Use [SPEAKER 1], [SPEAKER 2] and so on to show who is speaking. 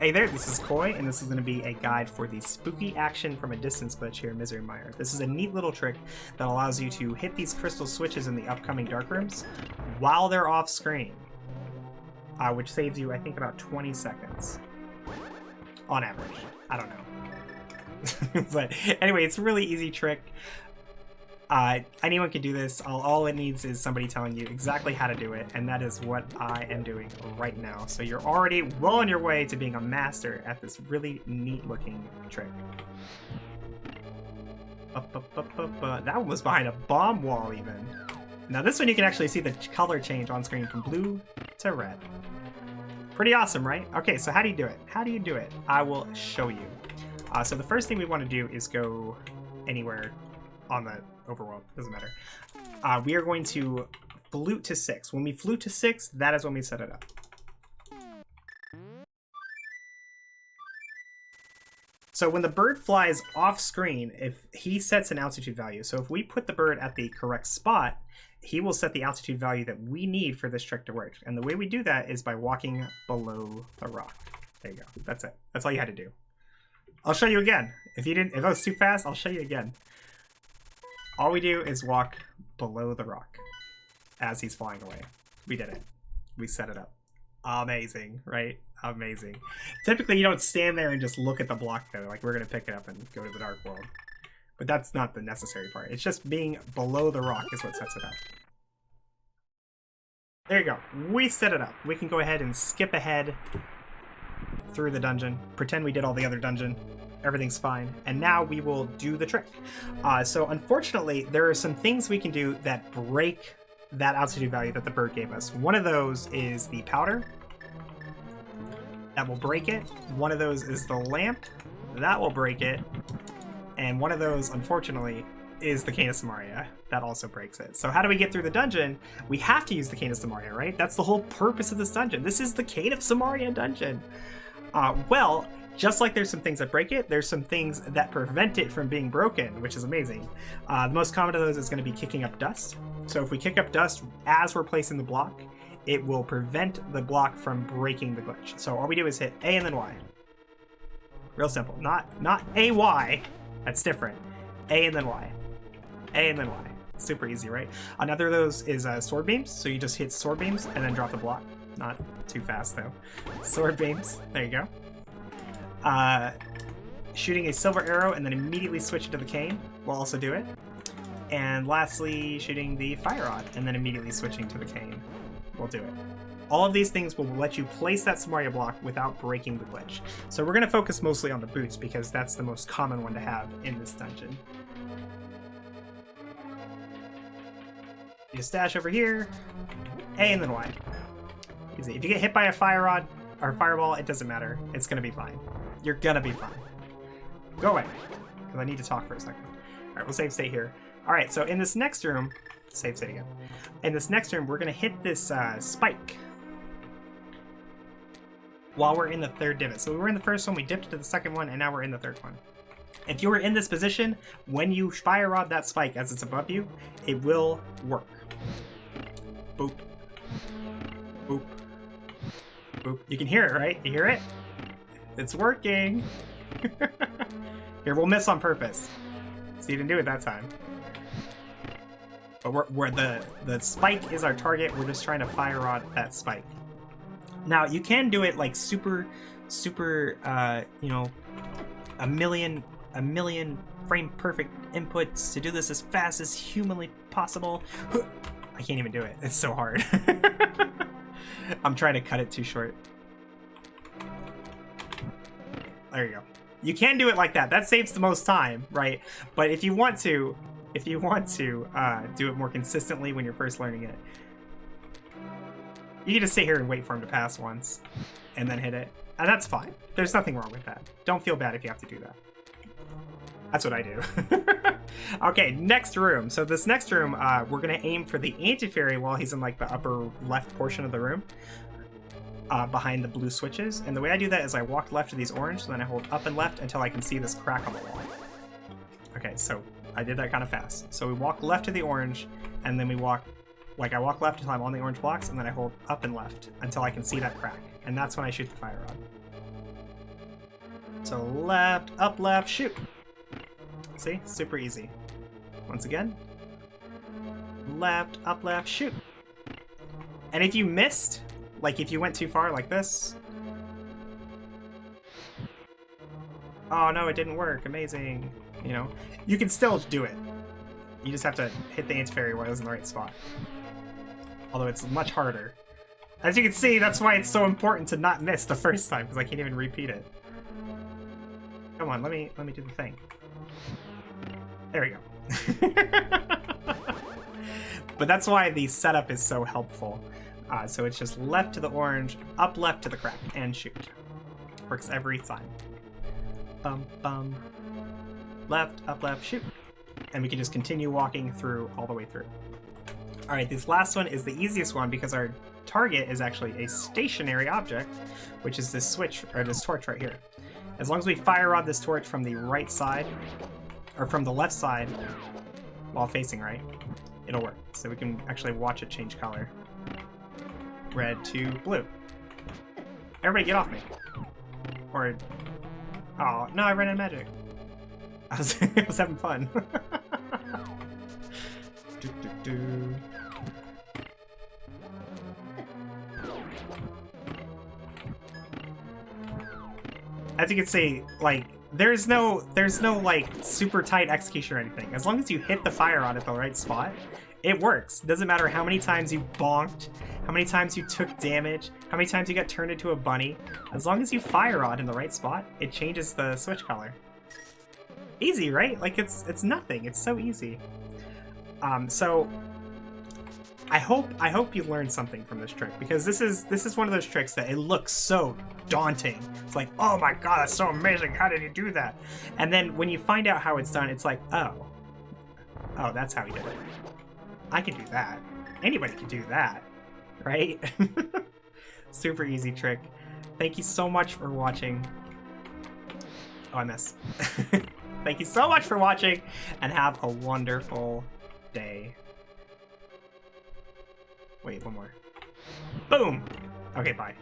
[SPEAKER 1] Hey there, this is Koi, and this is going to be a guide for the spooky action from a distance glitch here in Mire. This is a neat little trick that allows you to hit these crystal switches in the upcoming dark rooms while they're off screen, which saves you, I think, about 20 seconds on average. I don't know. But anyway, it's a really easy trick. Anyone can do this. All it needs is somebody telling you exactly how to do it, and that is what I am doing right now. So you're already well on your way to being a master at this really neat looking trick. That one was behind a bomb wall even. Now this one you can actually see the color change on screen from blue to red. Pretty awesome, right? Okay, so how do you do it? How do you do it? I will show you. So the first thing we want to do is go anywhere on the overworld, doesn't matter. We are going to flute to 6. When we flute to 6, that is when we set it up. So when the bird flies off screen, if he sets an altitude value, so if we put the bird at the correct spot, he will set the altitude value that we need for this trick to work. And the way we do that is by walking below the rock. There you go. That's it. That's all you had to do. I'll show you again. If I was too fast, I'll show you again. All we do is walk below the rock as he's flying away. We did it. We set it up. Amazing, right? Amazing. Typically, you don't stand there and just look at the block, though. Like, we're going to pick it up and go to the dark world. But that's not the necessary part. It's just being below the rock is what sets it up. There you go. We set it up. We can go ahead and skip ahead through the dungeon. Pretend we did all the other dungeon. Everything's fine. And now we will do the trick. So unfortunately, there are some things we can do that break that altitude value that the bird gave us. One of those is the powder. That will break it. One of those is the lamp. That will break it. And one of those, unfortunately, is the Cane of Samaria. That also breaks it. So how do we get through the dungeon? We have to use the Cane of Samaria, right? That's the whole purpose of this dungeon. This is the Cane of Samaria dungeon. Well, just like there's some things that break it, there's some things that prevent it from being broken, which is amazing. The most common of those is going to be kicking up dust. So if we kick up dust as we're placing the block, it will prevent the block from breaking the glitch. So all we do is hit A and then Y. Real simple. Not A-Y. That's different. A and then Y. A and then Y. Super easy, right? Another of those is sword beams. So you just hit sword beams and then drop the block. Not too fast, though. Sword beams. There you go. Shooting a silver arrow and then immediately switch it to the cane will also do it. And lastly, shooting the fire rod and then immediately switching to the cane will do it. All of these things will let you place that Samaria block without breaking the glitch. So we're going to focus mostly on the boots because that's the most common one to have in this dungeon. You stash over here, A and then Y. Easy. If you get hit by a fire rod or fireball, it doesn't matter. It's going to be fine. You're gonna be fine. Go away, because I need to talk for a second. All right, we'll save state here. All right, so in this next room, save state again. In this next room, we're gonna hit this spike while we're in the third divot. So we were in the first one, we dipped to the second one, and now we're in the third one. If you were in this position, when you fire rod that spike as it's above you, it will work. Boop. Boop. Boop. You can hear it, right? You hear it? It's working. Here, we'll miss on purpose. So you didn't do it that time. But we're the spike is our target. We're just trying to fire rod that spike. Now, you can do it like super, you know, a million frame perfect inputs to do this as fast as humanly possible. I can't even do it. It's so hard. I'm trying to cut it too short. There you go. You can do it like that. That saves the most time, right? But if you want to do it more consistently when you're first learning it, you can just sit here and wait for him to pass once and then hit it. And that's fine. There's nothing wrong with that. Don't feel bad if you have to do that. That's what I do. Okay, next room. So this next room, we're going to aim for the anti-fairy while he's in like the upper left portion of the room. Behind the blue switches. And the way I do that is I walk left to these orange, and then I hold up and left until I can see this crack on the wall. Okay, so I did that kind of fast. So we walk left to the orange, and then we walk, like I walk left until I'm on the orange blocks, and then I hold up and left until I can see that crack. And that's when I shoot the fire rod. So left, up, left, shoot. See? Super easy. Once again. Left, up, left, shoot. And if you missed, like if you went too far like this... Oh no, it didn't work. Amazing. You know, you can still do it. You just have to hit the anti-fairy while it was in the right spot. Although it's much harder. As you can see, that's why it's so important to not miss the first time, because I can't even repeat it. Come on, let me do the thing. There we go. But that's why the setup is so helpful. So it's just left to the orange, up left to the crack, and shoot. Works every time. Bum, bum. Left, up, left, shoot. And we can just continue walking through all the way through. Alright, this last one is the easiest one because our target is actually a stationary object, which is this switch, or this torch right here. As long as we fire on this torch from the right side, or from the left side, while facing right, it'll work. So we can actually watch it change color. Red to blue. Everybody get off me. Or... Oh, no, I ran out of magic. I was having fun. As you can see, like, there's no like super tight execution or anything. As long as you hit the fire on at the right spot, it works. Doesn't matter how many times you bonked, how many times you took damage, how many times you got turned into a bunny. As long as you fire on in the right spot, it changes the switch color. Easy, right? Like it's nothing. It's so easy. So I hope you learned something from this trick, because this is one of those tricks that it looks so daunting. It's like, oh my god, that's so amazing. How did you do that? And then when you find out how it's done, it's like, oh, that's how he did it. I can do that. Anybody can do that, right? Super easy trick. Thank you so much for watching. Oh, I missed. Thank you so much for watching, and have a wonderful day. Wait, one more. Boom! Okay, bye.